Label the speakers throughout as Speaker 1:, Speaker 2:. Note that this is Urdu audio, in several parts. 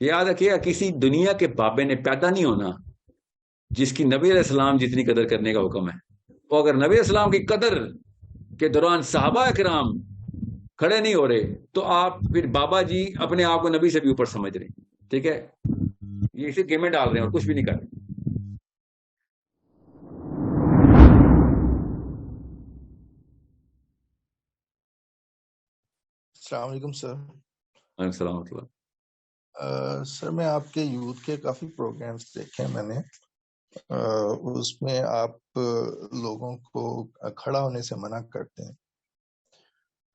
Speaker 1: یاد رکھیے کسی دنیا کے بابے نے پیدا نہیں ہونا جس کی نبی علیہ السلام جتنی قدر کرنے کا حکم ہے. وہ اگر نبی علیہ السلام کی قدر کے دوران صحابہ کرام کھڑے نہیں ہو رہے تو آپ پھر بابا جی اپنے آپ کو نبی سے بھی اوپر سمجھ رہے. ٹھیک ہے, یہ اسی گیم میں ڈال رہے ہیں اور کچھ بھی نہیں کر رہے.
Speaker 2: السلام علیکم سر.
Speaker 1: السلام علیکم.
Speaker 2: سر میں آپ کے یوتھ کے کافی پروگرامز دیکھے میں نے. اس میں آپ لوگوں کو کھڑا ہونے سے منع کرتے ہیں,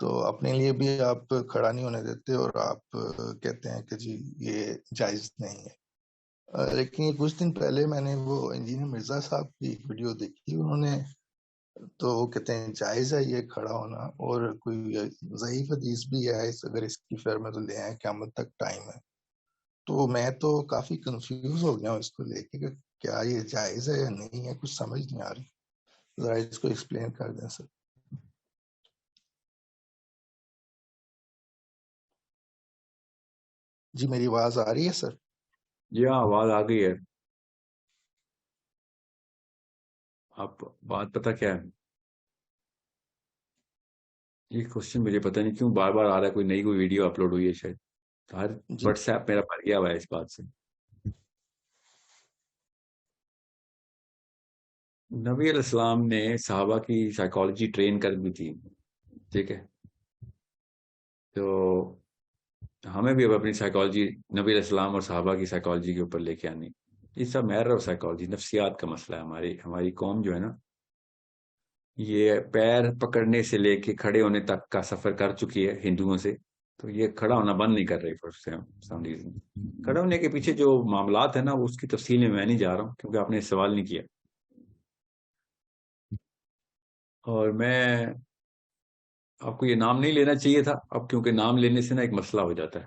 Speaker 2: تو اپنے لیے بھی آپ کھڑا نہیں ہونے دیتے اور آپ کہتے ہیں کہ جی یہ جائز نہیں ہے. لیکن یہ کچھ دن پہلے میں نے وہ انجینئر مرزا صاحب کی ایک ویڈیو دیکھی, انہوں نے تو وہ کہتے ہیں جائز ہے یہ کھڑا ہونا, اور کوئی ضعیف حدیث بھی ہے اگر اس کی فیر میں تو لے آئیں قیامت تک ٹائم ہے. تو میں تو کافی کنفیوز ہو گیا ہوں اس کو لے کے کہ کیا یہ جائز ہے یا نہیں ہے, کچھ سمجھ نہیں آ رہی. ذرا اس کو ایکسپلین کر دیں سر. جی میری آواز آ رہی ہے سر؟
Speaker 1: جی ہاں, آواز آ گئی ہے. آپ بات پتہ کیا ہے, یہ کوشچن مجھے پتہ نہیں کیوں بار بار آ رہا ہے. کوئی نئی کوئی ویڈیو اپلوڈ ہوئی ہے شاید, ہر
Speaker 2: جی
Speaker 1: واٹس ایپ میرا بھر گیا ہوا ہے اس بات سے. نبی علیہ السلام نے صحابہ کی سائیکالوجی ٹرین کر دی تھی. ٹھیک ہے, تو ہمیں بھی اب اپنی سائیکالوجی نبی علیہ السلام اور صحابہ کی سائیکالوجی کے اوپر لے کے آنی. یہ سب میرر آف سائیکالوجی, نفسیات کا مسئلہ ہے. ہماری قوم جو ہے نا, یہ پیر پکڑنے سے لے کے کھڑے ہونے تک کا سفر کر چکی ہے ہندوؤں سے, تو یہ کھڑا ہونا بند نہیں کر رہی فور سم ریزن. کھڑے ہونے کے پیچھے جو معاملات ہیں نا, اس کی تفصیل میں نہیں جا رہا ہوں کیونکہ آپ نے سوال نہیں کیا. اور میں آپ کو یہ نام نہیں لینا چاہیے تھا اب, کیونکہ نام لینے سے نا ایک مسئلہ ہو جاتا ہے.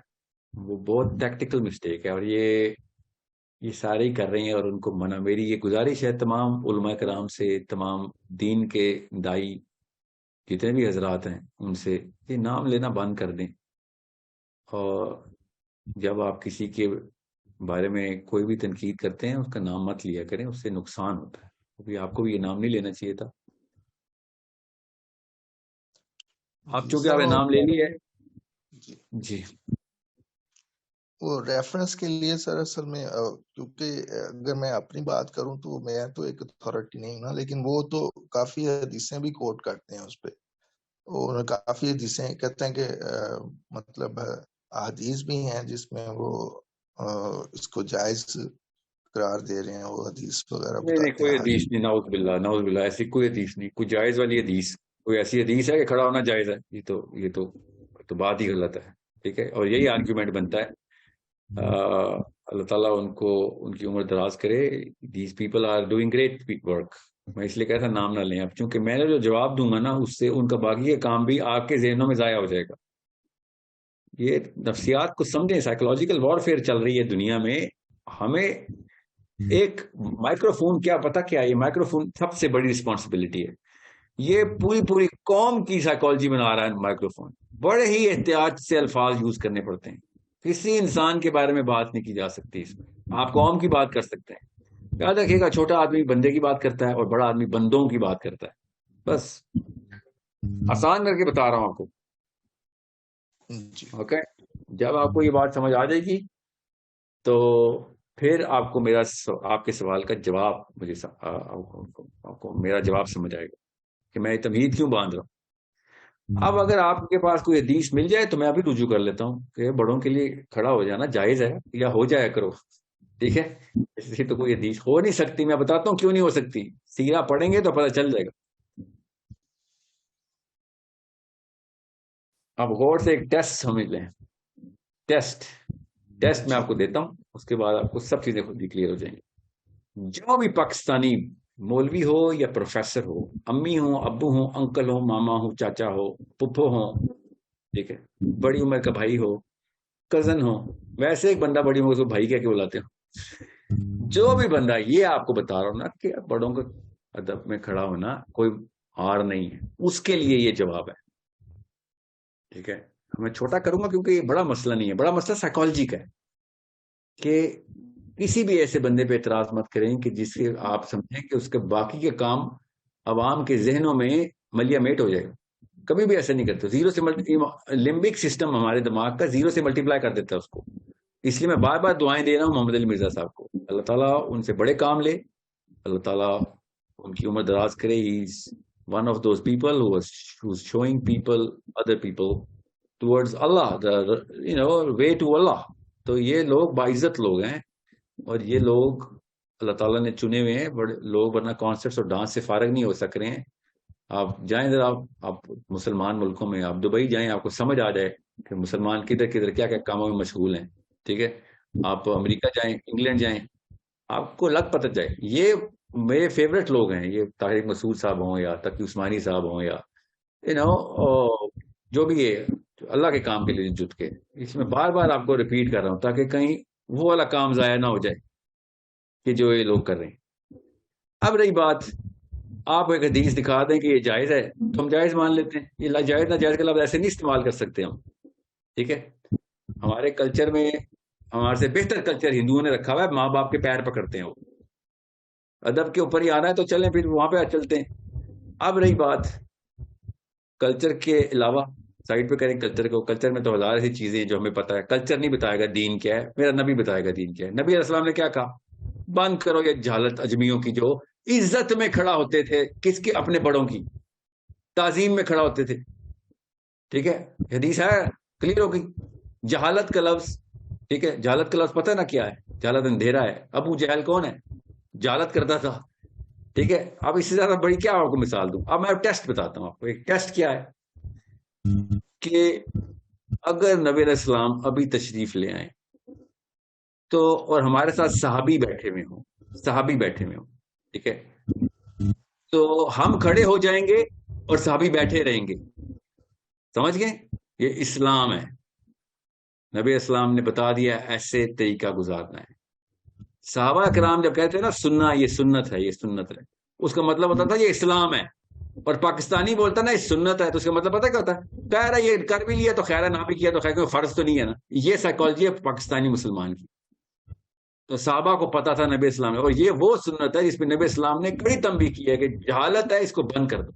Speaker 1: وہ بہت ٹیکٹیکل مسٹیک ہے, اور یہ سارے ہی کر رہے ہیں. اور ان کو منع, میری یہ گزارش ہے تمام علماء کرام سے, تمام دین کے دائی جتنے بھی حضرات ہیں ان سے, یہ نام لینا بند کر دیں. اور جب آپ کسی کے بارے میں کوئی بھی تنقید کرتے ہیں اس کا نام مت لیا کریں, اس سے نقصان ہوتا ہے. کیونکہ آپ کو بھی یہ نام نہیں لینا چاہیے تھا. آپ
Speaker 2: جی
Speaker 1: چونکہ
Speaker 2: سر.
Speaker 1: آپ نے
Speaker 2: اور
Speaker 1: نام لے لی ہے.
Speaker 2: جی
Speaker 1: جی
Speaker 2: وہ ریفرنس کے لیے سر, اصل میں کیونکہ اگر میں اپنی بات کروں تو میں تو ایک اتھارٹی نہیں ہوں نا, لیکن وہ تو کافی حدیثیں بھی کوٹ کرتے ہیں اس پہ, اور کافی حدیثیں کہتے ہیں کہ مطلب حدیث بھی ہیں جس میں وہ اس کو جائز قرار دے رہے ہیں, وہ حدیث وغیرہ
Speaker 1: نہیں,
Speaker 2: بتاتے
Speaker 1: کوئی
Speaker 2: ہیں.
Speaker 1: حدیث نہیں, نعوذ باللہ نعوذ باللہ, ایسی کوئی حدیث نہیں. کوئی جائز والی حدیث, کوئی ایسی حدیث ہے کہ کھڑا ہونا جائز ہے؟ یہ تو بات ہی غلط ہے. ٹھیک ہے, اور یہی آرگیومنٹ بنتا ہے. اللہ تعالیٰ ان کی عمر دراز کرے. These people are doing great work. میں اس لیے کہتا نام نہ لیں اب, چونکہ میں نے جو جواب دوں گا نا اس سے ان کا باقی کام بھی آپ کے ذہنوں میں ضائع ہو جائے گا. یہ نفسیات کو سمجھیں, سائیکولوجیکل وارفیئر چل رہی ہے دنیا میں. ہمیں ایک مائکرو فون, کیا پتا کیا, یہ مائکرو فون سب سے بڑی رسپانسبلٹی ہے. یہ پوری قوم کی سائیکالوجی بنا رہا ہے مائکرو فون. بڑے ہی احتیاط سے الفاظ یوز کرنے پڑتے ہیں. کسی انسان کے بارے میں بات نہیں کی جا سکتی اس میں. آپ قوم کی بات کر سکتے ہیں. یاد رکھیے گا, چھوٹا آدمی بندے کی بات کرتا ہے اور بڑا آدمی بندوں کی بات کرتا ہے. بس آسان کر کے بتا رہا ہوں آپ کو.
Speaker 2: جی
Speaker 1: اوکے, جب آپ کو یہ بات سمجھ آ جائے گی تو پھر آپ کو آپ کے سوال کا جواب آپ کو میرا جواب سمجھ آئے گا کہ میں تمہید کیوں باندھ رہا ہوں. اب اگر آپ کے پاس کوئی حدیث مل جائے تو میں ابھی رجوع کر لیتا ہوں کہ بڑوں کے لیے کھڑا ہو جانا جائز ہے, یا ہو جایا کرو. ٹھیک ہے, اس لیے تو کوئی حدیث ہو نہیں سکتی. میں بتاتا ہوں کیوں نہیں ہو سکتی, سیرہ پڑھیں گے تو پتہ چل جائے گا. اب غور سے ایک ٹیسٹ سمجھ لیں. ٹیسٹ میں
Speaker 2: جی
Speaker 1: آپ کو دیتا ہوں, اس کے بعد آپ کو سب چیزیں خود ہی کلیئر ہو جائیں گی. جو بھی پاکستانی مولوی ہو یا پروفیسر ہو, امی ہوں, ابو ہوں, انکل ہو, ماما ہو, چاچا ہو, پپھو ہوں, ٹھیک ہے, بڑی عمر کا بھائی ہو, کزن ہو, ویسے ایک بندہ بڑی عمر کو بھائی کہہ کے بلاتے ہو, جو بھی بندہ, یہ آپ کو بتا رہا ہوں نا کہ بڑوں کا ادب میں کھڑا ہونا کوئی ہار نہیں ہے, اس کے لیے یہ جواب ہے. ٹھیک ہے, میں چھوٹا کروں گا کیونکہ یہ بڑا مسئلہ نہیں ہے, بڑا مسئلہ سائیکالوجی کا ہے. کہ کسی بھی ایسے بندے پہ اعتراض مت کریں کہ جس سے آپ سمجھیں کہ اس کے باقی کے کام عوام کے ذہنوں میں ملیا میٹ ہو جائے گا. کبھی بھی ایسا نہیں کرتے. زیرو سے لمبک سسٹم ہمارے دماغ کا زیرو سے ملٹی پلائی کر دیتا ہے اس کو. اس لیے میں بار بار دعائیں دے رہا ہوں محمد علی مرزا صاحب کو. اللہ تعالیٰ ان سے بڑے کام لے, اللہ تعالیٰ ان کی عمر دراز کرے. He is one of those people who's showing people, other people towards Allah, the way to Allah. تو یہ لوگ باعزت لوگ ہیں, اور یہ لوگ اللہ تعالیٰ نے چنے ہوئے ہیں بڑے لوگ, ورنہ کانسرٹس اور ڈانس سے فارغ نہیں ہو سک رہے ہیں. آپ جائیں ذرا, آپ مسلمان ملکوں میں, آپ دبئی جائیں, آپ کو سمجھ آ جائے کہ مسلمان کدھر کدھر کیا کیا کاموں میں مشغول ہیں. ٹھیک ہے, آپ امریکہ جائیں, انگلینڈ جائیں, آپ کو لگ پتہ جائے. یہ میرے فیوریٹ لوگ ہیں, یہ طارق مسعود صاحب ہوں یا تقی عثمانی صاحب ہوں یا جو بھی ہے اللہ کے کام کے لیے جت کے. اس میں بار بار آپ کو ریپیٹ کر رہا ہوں تاکہ کہیں وہ والا کام ضائع نہ ہو جائے کہ جو یہ لوگ کر رہے ہیں. اب رہی بات, آپ ایک حدیث دکھا دیں کہ یہ جائز ہے تو ہم جائز مان لیتے ہیں. یہ جائز نہ جائز کا لفظ ایسے نہیں استعمال کر سکتے ہم. ٹھیک ہے, ہمارے کلچر میں ہمارے سے بہتر کلچر ہندوؤں نے رکھا ہوا ہے. ماں باپ کے پیر پکڑتے ہیں, وہ ادب کے اوپر ہی آنا ہے تو چلیں پھر وہاں پہ چلتے ہیں. اب رہی بات کلچر کے علاوہ, سائڈ پہ کریں کلچر کو. کلچر میں تو ہزار ایسی چیزیں ہیں جو ہمیں پتہ ہے. کلچر نہیں بتائے گا دین کیا ہے, میرا نبی بتائے گا دین کیا ہے. نبی علیہ السلام نے کیا کہا, بند کرو یہ جہالت اجمیوں کی جو عزت میں کھڑا ہوتے تھے, کس کے, اپنے بڑوں کی تعظیم میں کھڑا ہوتے تھے. ٹھیک ہے, حدیث ہے, کلیئر ہو گئی. جہالت کا لفظ, ٹھیک ہے, جہالت کا لفظ پتہ نا کیا ہے, جہالت اندھیرا ہے. ابو جہل کون ہے, جہالت کرتا تھا. ٹھیک ہے, اب اس سے زیادہ بڑی کیا آپ کو مثال دوں. اب میں ٹیسٹ بتاتا ہوں آپ کو. ایک ٹیسٹ کیا ہے کہ اگر نبی علیہ السلام ابھی تشریف لے آئیں تو, اور ہمارے ساتھ صحابی بیٹھے ہوئے ہوں, صحابی بیٹھے ہوئے ہوں, ٹھیک ہے, تو ہم کھڑے ہو جائیں گے اور صحابی بیٹھے رہیں گے. سمجھ گئے, یہ اسلام ہے. نبی اسلام نے بتا دیا ایسے طریقہ گزارنا ہے. صحابہ کرام جب کہتے ہیں نا سننا, یہ سنت ہے, یہ سنت ہے, اس کا مطلب ہوتا تھا یہ اسلام ہے. اور پاکستانی بولتا نا یہ سنت ہے, تو اس کا مطلب پتا کیا ہوتا ہے, خیر ہے یہ کر بھی لیا تو خیر ہے, نہ بھی کیا تو خیر, کوئی فرض تو نہیں ہے نا. یہ سائیکالوجی ہے پاکستانی مسلمان کی. تو صحابہ کو پتا تھا نبی اسلام ہے, اور یہ وہ سنت ہے جس پہ نبی اسلام نے کڑی تنبیہ کی ہے کہ جہالت ہے, اس کو بند کر دو.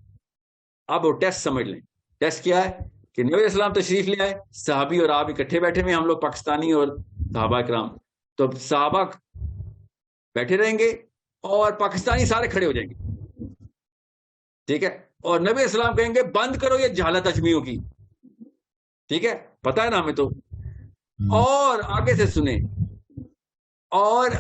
Speaker 1: اب وہ ٹیسٹ سمجھ لیں. ٹیسٹ کیا ہے کہ نبی اسلام تشریف لے آئے, صحابی اور آپ اکٹھے بیٹھے ہوئے, ہم لوگ پاکستانی اور صحابہ کرام. تو صحابہ بیٹھے رہیں گے اور پاکستانی سارے کھڑے ہو جائیں گے. ٹھیک ہے, اور نبی اسلام کہیں گے بند کرو یہ جہالت اجمیوں کی. ٹھیک ہے, پتا ہے نا ہمیں تو. اور آگے سے سنیں, اور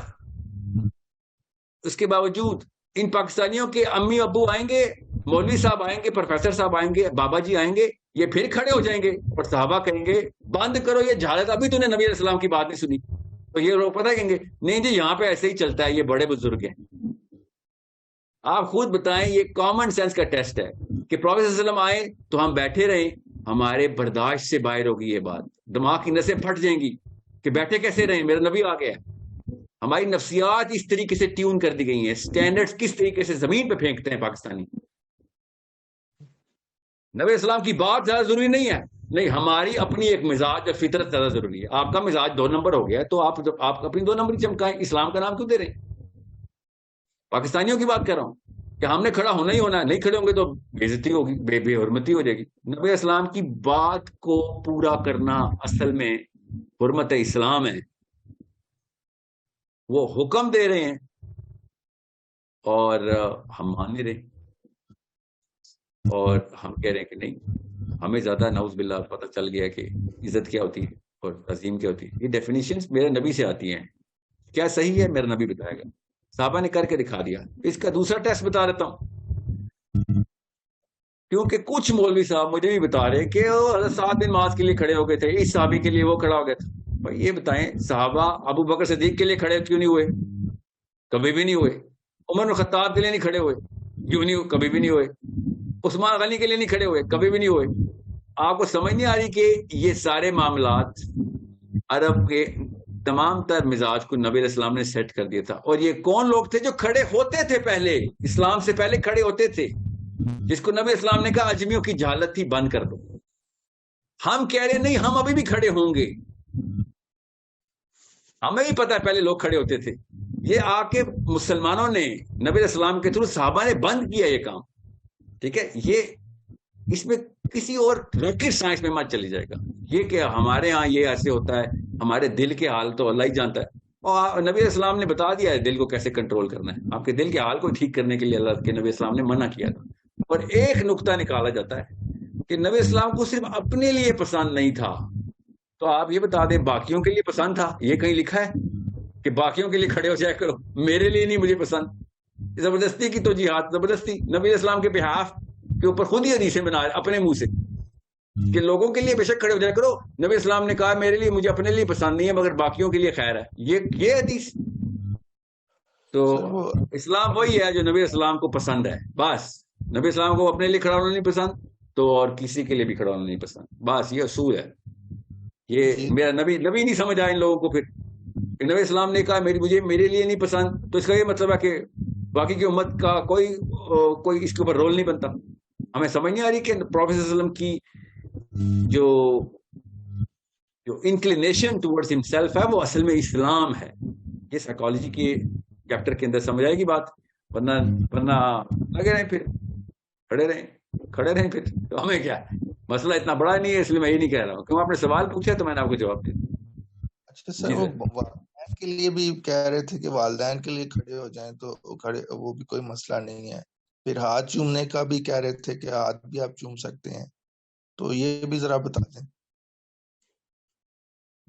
Speaker 1: اس کے باوجود ان پاکستانیوں کے امی ابو آئیں گے, مولوی صاحب آئیں گے, پروفیسر صاحب آئیں گے, بابا جی آئیں گے, یہ پھر کھڑے ہو جائیں گے اور صحابہ کہیں گے بند کرو یہ جہالت, ابھی تو نے نبی علیہ السلام کی بات نہیں سنی. تو یہ لوگ پتہ کہیں گے نہیں جی یہاں پہ ایسے ہی چلتا ہے, یہ بڑے بزرگ ہیں. آپ خود بتائیں, یہ کامن سینس کا ٹیسٹ ہے کہ پروفیسر صلی اللہ علیہ وسلم آئے تو ہم بیٹھے رہیں, ہمارے برداشت سے باہر ہوگی یہ بات, دماغ کی نسیں پھٹ جائیں گی کہ بیٹھے کیسے رہیں, میرا نبی آ گیا ہے. ہماری نفسیات اس طریقے سے ٹیون کر دی گئی ہیں, سٹینڈرڈز کس طریقے سے زمین پہ پھینکتے ہیں پاکستانی. نبی اسلام کی بات زیادہ ضروری نہیں ہے, نہیں, ہماری اپنی ایک مزاج اور فطرت زیادہ ضروری ہے. آپ کا مزاج 2 نمبر ہو گیا ہے تو آپ اپنی 2 نمبر چمکائیں. اسلام کا نام کیوں دے رہے ہیں؟ پاکستانیوں کی بات کر رہا ہوں کہ ہم نے کھڑا ہونا ہی ہونا ہے, نہیں کھڑے ہوں گے تو بے عزتی ہوگی, بے حرمتی ہو جائے گی. نبی اسلام کی بات کو پورا کرنا اصل میں حرمت اسلام ہے. وہ حکم دے رہے ہیں اور ہم مان نہیں رہے, اور ہم کہہ رہے ہیں کہ نہیں, ہمیں زیادہ نعوذ باللہ پتہ چل گیا کہ عزت کیا ہوتی ہے اور عظیم کیا ہوتی ہے. یہ ڈیفینیشنز میرے نبی سے آتی ہیں. کیا صحیح ہے میرا نبی بتائے گا, صحابہ نے کر کے دکھا دیا. اس کا دوسرا ٹیسٹ بتا دیتا ہوں, کیونکہ کچھ مولوی صاحب مجھے بھی بتا رہے کہ 7 دن نماز کے لیے کھڑے ہو گئے تھے, اس صحابی کے لیے وہ کھڑا ہو گیا تھا. بھائی یہ بتائیں, صحابہ ابو بکر صدیق کے لیے کھڑے کیوں نہیں ہوئے؟ کبھی بھی نہیں ہوئے. عمر بن خطاب کے لیے نہیں کھڑے ہوئے, کیوں نہیں ہوئے؟ کبھی بھی نہیں ہوئے. عثمان غنی کے لیے نہیں کھڑے ہوئے, کبھی بھی نہیں ہوئے. آپ کو سمجھ نہیں آ رہی کہ یہ سارے معاملات عرب کے تمام تر مزاج کو نبی علیہ السلام نے سیٹ کر دیا تھا. اور یہ کون لوگ تھے جو کھڑے ہوتے تھے پہلے, اسلام سے پہلے کھڑے ہوتے تھے, جس کو نبی اسلام نے کہا اجمیوں کی جہالت تھی, بند کر دو. ہم کہہ رہے نہیں, ہم ابھی بھی کھڑے ہوں گے. ہمیں بھی پتا ہے پہلے لوگ کھڑے ہوتے تھے. یہ آ کے مسلمانوں نے نبی علیہ السلام کے تھرو صحابہ نے بند کیا یہ کام. ٹھیک ہے, یہ اس میں کسی اور راکٹ سائنس میں مت چلی جائے گا. یہ کہ ہمارے ہاں یہ ایسے ہوتا ہے, ہمارے دل کے حال تو اللہ ہی جانتا ہے, اور نبی علیہ السلام نے بتا دیا ہے دل کو کیسے کنٹرول کرنا ہے. آپ کے دل کے حال کو ٹھیک کرنے کے لیے اللہ کے نبی علیہ السلام نے منع کیا تھا. اور ایک نقطہ نکالا جاتا ہے کہ نبی اسلام کو صرف اپنے لیے پسند نہیں تھا, تو آپ یہ بتا دیں باقیوں کے لیے پسند تھا. یہ کہیں لکھا ہے کہ باقیوں کے لیے کھڑے ہو جایا کرو, میرے لیے نہیں, مجھے پسند. زبردستی کی تو جہاد, زبردستی نبی اسلام کے بحاف کے اوپر خود ہی حدیثیں بنا رہے اپنے منہ سے کہ لوگوں کے لیے بے شک کھڑے ہو جایا کرو. نبی اسلام نے کہا میرے لیے, مجھے اپنے لیے پسند نہیں ہے مگر باقیوں کے لیے خیر ہے. یہ حدیث تو
Speaker 2: سر وہ
Speaker 1: اسلام وہی ہے جو نبی اسلام کو پسند ہے. بس نبی اسلام کو اپنے لیے کھڑا ہونا نہیں پسند تو اور کسی کے لیے بھی کھڑا ہونا نہیں پسند. بس یہ اصول ہے. یہ میرا نبی نہیں سمجھ آیا ان لوگوں کو. پھر نبی اسلام نے کہا مجھے میرے لیے نہیں پسند, تو اس کا یہ مطلب ہے کہ باقی کی امت کا کوئی اس کے اوپر رول نہیں بنتا. ہمیں سمجھ نہیں آ رہی کہ پروفیٹ صلی اللہ علیہ وسلم کی جو انکلینیشن ٹورڈز ہمسیلف ہے وہ اصل میں اسلام ہے. یہ سائیکالوجی کے چیپٹر کے اندر سمجھ آئے گی بات. ورنہ لگے رہیں پھر کھڑے رہیں پھر تو ہمیں کیا, مسئلہ اتنا بڑا نہیں ہے. اس لیے میں یہ نہیں کہہ رہا ہوں, کیوں آپ نے سوال پوچھا تو میں نے آپ کو جواب دیا.
Speaker 2: اچھا سر, وہ والدین کے لیے بھی کہہ رہے تھے کہ والدین کے لیے کھڑے ہو جائیں تو وہ بھی کوئی مسئلہ نہیں ہے. پھر ہاتھ چومنے کا بھی کہہ رہے تھے کہ ہاتھ بھی آپ چوم سکتے ہیں, تو یہ بھی ذرا بتا دیں.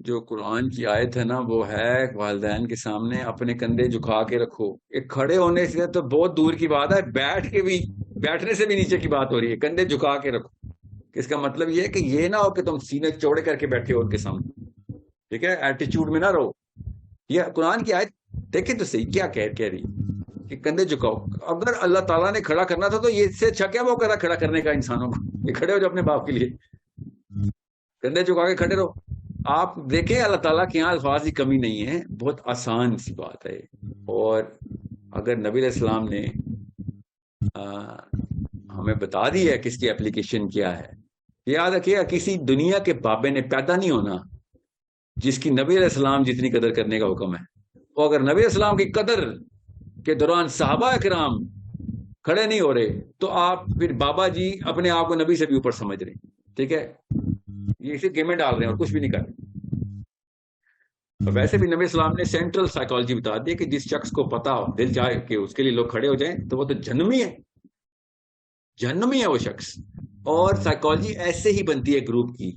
Speaker 1: جو قرآن کی آیت ہے نا وہ ہے والدین کے سامنے اپنے کندھے جھکا کے رکھو. ایک کھڑے ہونے سے تو بہت دور کی بات ہے, بیٹھنے سے بھی نیچے کی بات ہو رہی ہے. کندھے جھکا کے رکھو, اس کا مطلب یہ ہے کہ یہ نہ ہو کہ تم سینے چوڑے کر کے بیٹھے ہو ان کے سامنے. ٹھیک ہے, ایٹیچیوڈ میں نہ رہو. یہ قرآن کی آیت دیکھیں تو صحیح کیا کہہ رہی کہ کندھے جھکاؤ. اگر اللہ تعالیٰ نے کھڑا کرنا تھا تو یہ اس سے اچھا کیا موقع تھا کھڑا کرنے کا انسانوں کو. یہ کھڑے ہو جو اپنے باپ کے لیے, کندھے جھکا کے کھڑے رہو. آپ دیکھیں اللہ تعالیٰ کے یہاں الفاظ کی کمی نہیں ہے, بہت آسان سی بات ہے. اور اگر نبی علیہ السلام نے ہمیں بتا دی ہے کہ اس کی اپلیکیشن کیا ہے, یاد رکھیے کسی دنیا کے بابے نے پیدا نہیں ہونا جس کی نبی علیہ السلام جتنی قدر کرنے کا حکم ہے. اور اگر نبی علیہ السلام کی قدر کے دوران صحابہ کرام کھڑے نہیں ہو رہے تو آپ پھر بابا جی اپنے آپ کو نبی سے بھی اوپر سمجھ رہے ہیں. ٹھیک ہے, یہ اسے گیمیں ڈال رہے ہیں اور کچھ بھی نہیں کر رہے. اور ویسے بھی نبی اسلام نے سینٹرل سائیکالوجی بتا دی کہ جس شخص کو پتا ہو, دل چاہے کہ اس کے لیے لوگ کھڑے ہو جائیں تو وہ تو جہنمی ہے وہ شخص. اور سائیکالوجی ایسے ہی بنتی ہے گروپ کی.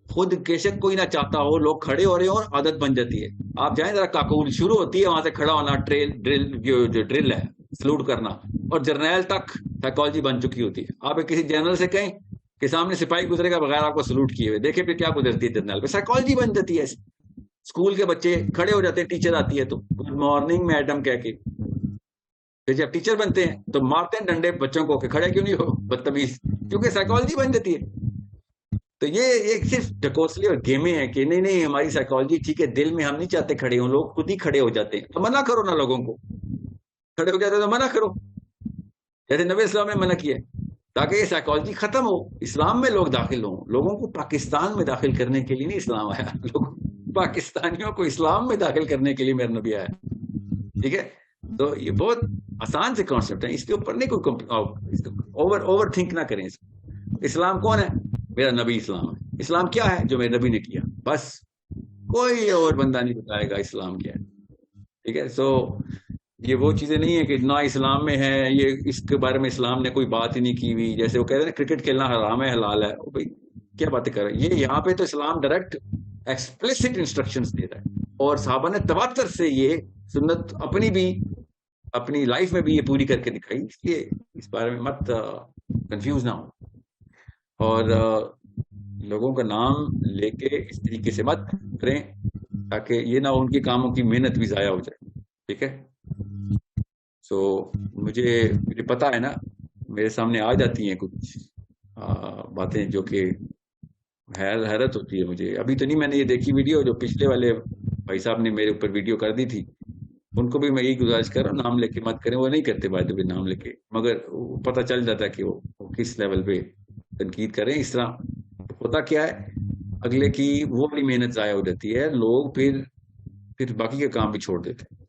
Speaker 1: خود بے شک کوئی نہ چاہتا ہو لوگ کھڑے ہو رہے ہو اور عادت بن جاتی ہے. آپ جائیں ذرا کاکول شروع ہوتی ہے وہاں سے کھڑا ہونا, جو ڈرل ہے سلوٹ کرنا, اور جرنیل تک سائیکالوجی بن چکی ہوتی ہے. آپ کسی جنرل سے کہیں کہ سامنے سپاہی گزرے گا بغیر آپ کو سلوٹ کیے ہوئے, دیکھیں پھر کیا گزرتی ہے جرنیل پہ. سائیکالوجی بن جاتی ہے. اسکول کے بچے کھڑے ہو جاتے ہیں, ٹیچر آتی ہے تو گڈ مارننگ میڈم کہہ کے. پھر جب ٹیچر بنتے ہیں تو مارتے ہیں ڈنڈے بچوں کو کہ کھڑے کیوں نہیں ہو بدتمیز, کیونکہ سائیکالوجی بن جاتی ہے. تو یہ ایک صرف ڈھکوسلی اور گیمیں ہیں کہ نہیں ہماری سائیکالوجی ٹھیک ہے, دل میں ہم نہیں چاہتے کھڑے ہوں, لوگ خود ہی کھڑے ہو جاتے ہیں. تو منع کرو نا لوگوں کو, کھڑے ہو جاتے تو منع کرو جیسے نبی اسلام نے منع کیا, تاکہ یہ سائیکالوجی ختم ہو, اسلام میں لوگ داخل ہوں. لوگوں کو پاکستان میں داخل کرنے کے لیے نہیں اسلام آیا, پاکستانیوں کو اسلام میں داخل کرنے کے لیے میرا نبی آیا. ٹھیک ہے, تو یہ بہت آسان سے کانسیپٹ ہے, اس کے اوپر نہیں کوئی اوور تھنک نہ کریں. اسلام کون ہے؟ میرا نبی اسلام ہے. اسلام کیا ہے؟ جو میرے نبی نے کیا, بس. کوئی اور بندہ نہیں بتائے گا اسلام کیا ہے. ٹھیک ہے, سو یہ وہ چیزیں نہیں ہے کہ نہ اسلام میں ہے, یہ اس کے بارے میں اسلام نے کوئی بات ہی نہیں کی ہوئی. جیسے وہ کہتے ہیں کرکٹ کھیلنا حرام ہے حلال ہے, بھائی کیا باتیں کر رہے ہیں. یہ یہاں پہ تو اسلام ڈائریکٹ ایکسپلسٹ انسٹرکشنز دے رہا ہے, اور صحابہ نے تواتر سے یہ سنت اپنی لائف میں بھی یہ پوری کر کے دکھائی. اس لیے اس بارے میں مت کنفیوز نہ ہو, اور لوگوں کا نام لے کے اس طریقے سے مت کریں تاکہ یہ نہ ان کے کاموں کی محنت بھی ضائع ہو جائے. ٹھیک ہے, سو مجھے پتا ہے نا, میرے سامنے آ جاتی ہیں کچھ باتیں جو کہ حیرت ہوتی ہے مجھے. ابھی تو نہیں میں نے یہ دیکھی ویڈیو, جو پچھلے والے بھائی صاحب نے میرے اوپر ویڈیو کر دی تھی, ان کو بھی میں یہی گزارش کر رہا ہوں نام لے کے مت کریں. وہ نہیں کرتے بھائی بھی نام لے کے, مگر پتہ چل جاتا ہے کہ وہ کس لیول پہ تنقید کریں. اس طرح ہوتا کیا ہے, اگلے کی وہ بڑی محنت ضائع ہو جاتی ہے. لوگ پھر پھر باقی کا کام بھی چھوڑ دیتے ہیں.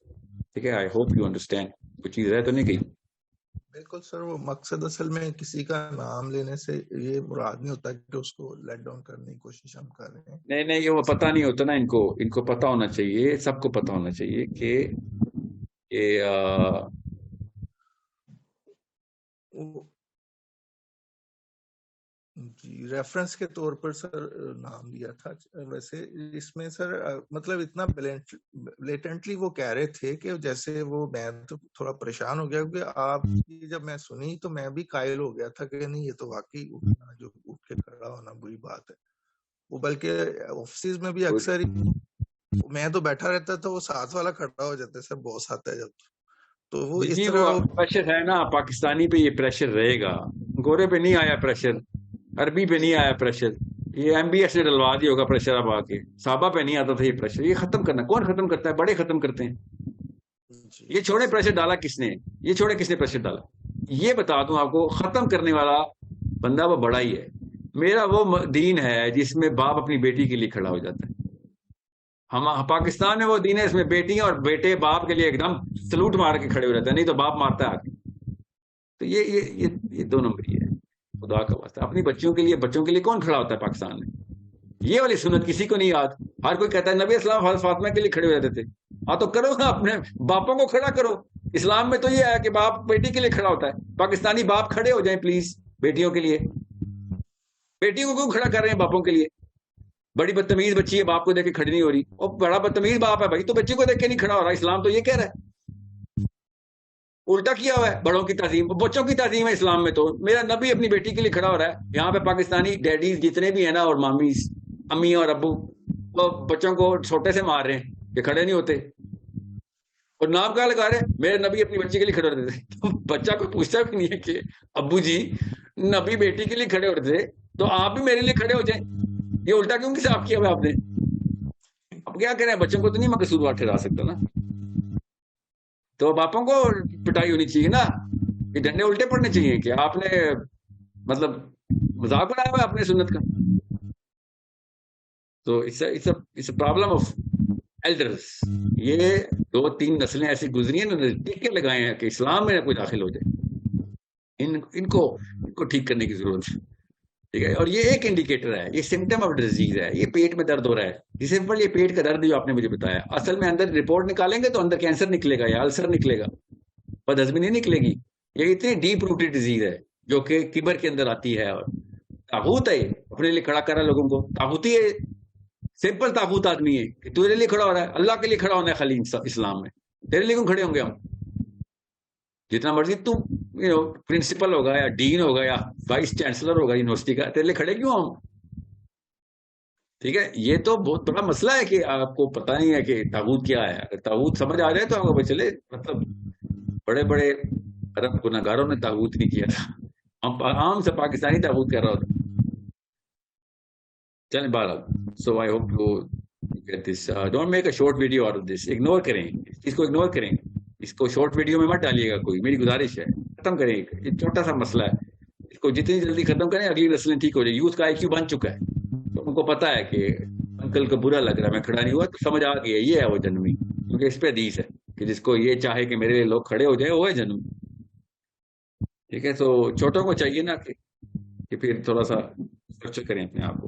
Speaker 1: ٹھیک ہے, آئی ہوپ یو انڈرسٹینڈ. کوئی چیز رہ تو نہیں گئی؟
Speaker 2: بالکل سر, وہ مقصد اصل میں کسی کا نام لینے سے یہ مراد نہیں ہوتا کہ اس کو لیٹ ڈاؤن کرنے کی کوشش ہم کر رہے ہیں.
Speaker 1: نہیں یہ وہ پتہ نہیں ہوتا نا, ان کو پتہ ہونا چاہیے, سب کو پتہ ہونا چاہیے کہ
Speaker 2: جی ریفرنس کے طور پر سر نام دیا تھا. ویسے اس میں سر مطلب اتنا بلیٹنٹلی وہ کہہ رہے تھے کہ جیسے وہ, میں تو تھوڑا پریشان ہو گیا کیونکہ آپ کی جب میں سنی تو میں بھی قائل ہو گیا تھا کہ نہیں یہ تو واقعی اٹھنا, جو اٹھ کے کھڑا ہونا بری بات ہے. وہ بلکہ آفسز میں بھی اکثر میں تو بیٹھا رہتا تھا, وہ ساتھ والا کھڑا ہو جاتا ہے سر, باس آتا ہے جب, تو وہ اس طرح
Speaker 1: پریشر ہے نا پاکستانی پہ, یہ پریشر رہے گا. گورے پہ نہیں آیا پریشر, عربی پہ نہیں آیا پریشر, یہ ایم بی ایس نے ڈلوا دیا ہوگا پریشر اب آ کے. صحابہ پہ نہیں آتا تھا یہ پریشر. یہ ختم کرنا کون ختم کرتا ہے؟ بڑے ختم کرتے ہیں. یہ چھوڑے پریشر ڈالا کس نے, یہ چھوڑے کس نے پریشر ڈالا, یہ بتا دوں آپ کو. ختم کرنے والا بندہ وہ بڑا ہی ہے. میرا وہ دین ہے جس میں باپ اپنی بیٹی کے لیے کھڑا ہو جاتا ہے. ہم پاکستان میں وہ دین ہے اس میں بیٹیاں اور بیٹے باپ کے لیے ایک دم سلوٹ مار کے کھڑے ہو جاتے ہیں, نہیں تو باپ مارتا ہے آگے. تو یہ دو نمبری ہے. خدا کا واسطہ اپنی بچوں کے لیے کون کھڑا ہوتا ہے پاکستان میں؟ یہ والی سنت کسی کو نہیں یاد. ہر کوئی کہتا ہے نبی اسلام حضرت فاطمہ کے لیے کھڑے ہو جاتے تھے. ہاں تو کرو نا, اپنے باپوں کو کھڑا کرو. اسلام میں تو یہ ہے کہ باپ بیٹی کے لیے کھڑا ہوتا ہے. پاکستانی باپ کھڑے ہو جائیں پلیز بیٹیوں کے لیے. بیٹیوں کو کیوں کھڑا کر رہے ہیں باپوں کے لیے؟ بڑی بدتمیز بچی ہے, باپ کو دیکھ کے کھڑی نہیں ہو رہی. اور بڑا بدتمیز باپ ہے بھائی, تو بچی کو دیکھ کے نہیں کھڑا ہو رہا. اسلام تو یہ کہہ رہا ہے, الٹا کیا ہوا ہے. بڑوں کی تعظیم, بچوں کی تعظیم ہے اسلام میں. تو میرا نبی اپنی بیٹی کے لیے کھڑا ہو رہا ہے. یہاں پہ پاکستانی ڈیڈیز جتنے بھی ہیں نا, اور مامیز, امی اور ابو, وہ بچوں کو چھوٹے سے مار رہے ہیں کہ کھڑے نہیں ہوتے. اور نام کہاں لگا رہے ہیں, میرے نبی اپنی بچی کے لیے کھڑے ہوتے تھے. بچہ کو پوچھتا بھی نہیں ہے کہ ابو جی نبی بیٹی کے لیے کھڑے ہوتے تھے تو آپ بھی میرے لیے کھڑے ہو جائیں. یہ الٹا کیوں حساب کیا ہوا آپ نے؟ اب کیا کریں, بچوں کو تو نہیں قصوروار ٹھہرا سکتا نا. تو باپوں کو پٹائی ہونی چاہیے نا, کہ ڈنڈے الٹے پڑنے چاہیے کہ آپ نے مطلب مذاق بنایا ہوا اپنے سنت کا. تو it's a problem of elders. یہ 2-3 نسلیں ایسی گزری ہیں نا, ٹیکے لگائے ہیں کہ اسلام میں نہ کوئی داخل ہو جائے. ان کو ٹھیک کرنے کی ضرورت ہے. ٹھیک ہے, اور یہ ایک انڈیکیٹر ہے, یہ سمٹم آف ڈیزیز ہے. یہ پیٹ میں درد ہو رہا ہے, سمپل یہ پیٹ کا درد جو آپ نے مجھے بتایا, اصل میں اندر رپورٹ نکالیں گے تو اندر کینسر نکلے گا یا السر نکلے گا, بدہضمی نہیں نکلے گی. یہ اتنی ڈیپ روٹیڈ ڈیزیز ہے جو کہ کبر کے اندر آتی ہے. اور طاغوت ہے, اپنے لیے کھڑا کر رہا ہے لوگوں کو. طاغوتی ہے, سمپل طاغوت آدمی ہے کہ تیرے لیے کھڑا ہو رہا ہے, اللہ کے لیے کھڑا ہونا ہے خالی اسلام میں. تیرے لیے کیوں کھڑے ہوں گے ہم؟ جتنا مرضی تو پرنسپل ہوگا یا ڈین ہوگا یا وائس چانسلر ہوگا یونیورسٹی کا, تیرے لیے کھڑے کیوں ہم؟ ٹھیک ہے, یہ تو بہت بڑا مسئلہ ہے کہ آپ کو پتہ نہیں ہے کہ طاغوت کیا ہے. اگر طاغوت سمجھ آ جائے تو آپ کو چلے, مطلب بڑے بڑے عرب گناہگاروں نے طاغوت نہیں کیا تھا, ہم عام سے پاکستانی طاغوت کر رہا ہوتا. چلیں بہرحال, so I hope you get this. Don't make a short video out of this. Ignore کریں اس کو, اگنور کریں اس کو. شارٹ ویڈیو میں مت ڈالیے گا کوئی, میری گزارش ہے. ختم کریں, یہ چھوٹا سا مسئلہ ہے, اس کو جتنی جلدی ختم کریں اگلی نسلیں ٹھیک ہو جائے. یوتھ کا IQ بن چکا ہے, تو ان کو پتا ہے کہ انکل کو برا لگ رہا ہے میں کھڑا نہیں ہوا, تو سمجھ آ گئی ہے یہ ہے وہ جنمی. کیونکہ اس پہ حدیث ہے کہ جس کو یہ چاہے کہ میرے لیے لوگ کھڑے ہو جائیں وہ ہے جنمی. ٹھیک ہے, تو چھوٹوں کو چاہیے نا کہ پھر تھوڑا سا اسٹرکچر کریں اپنے آپ کو.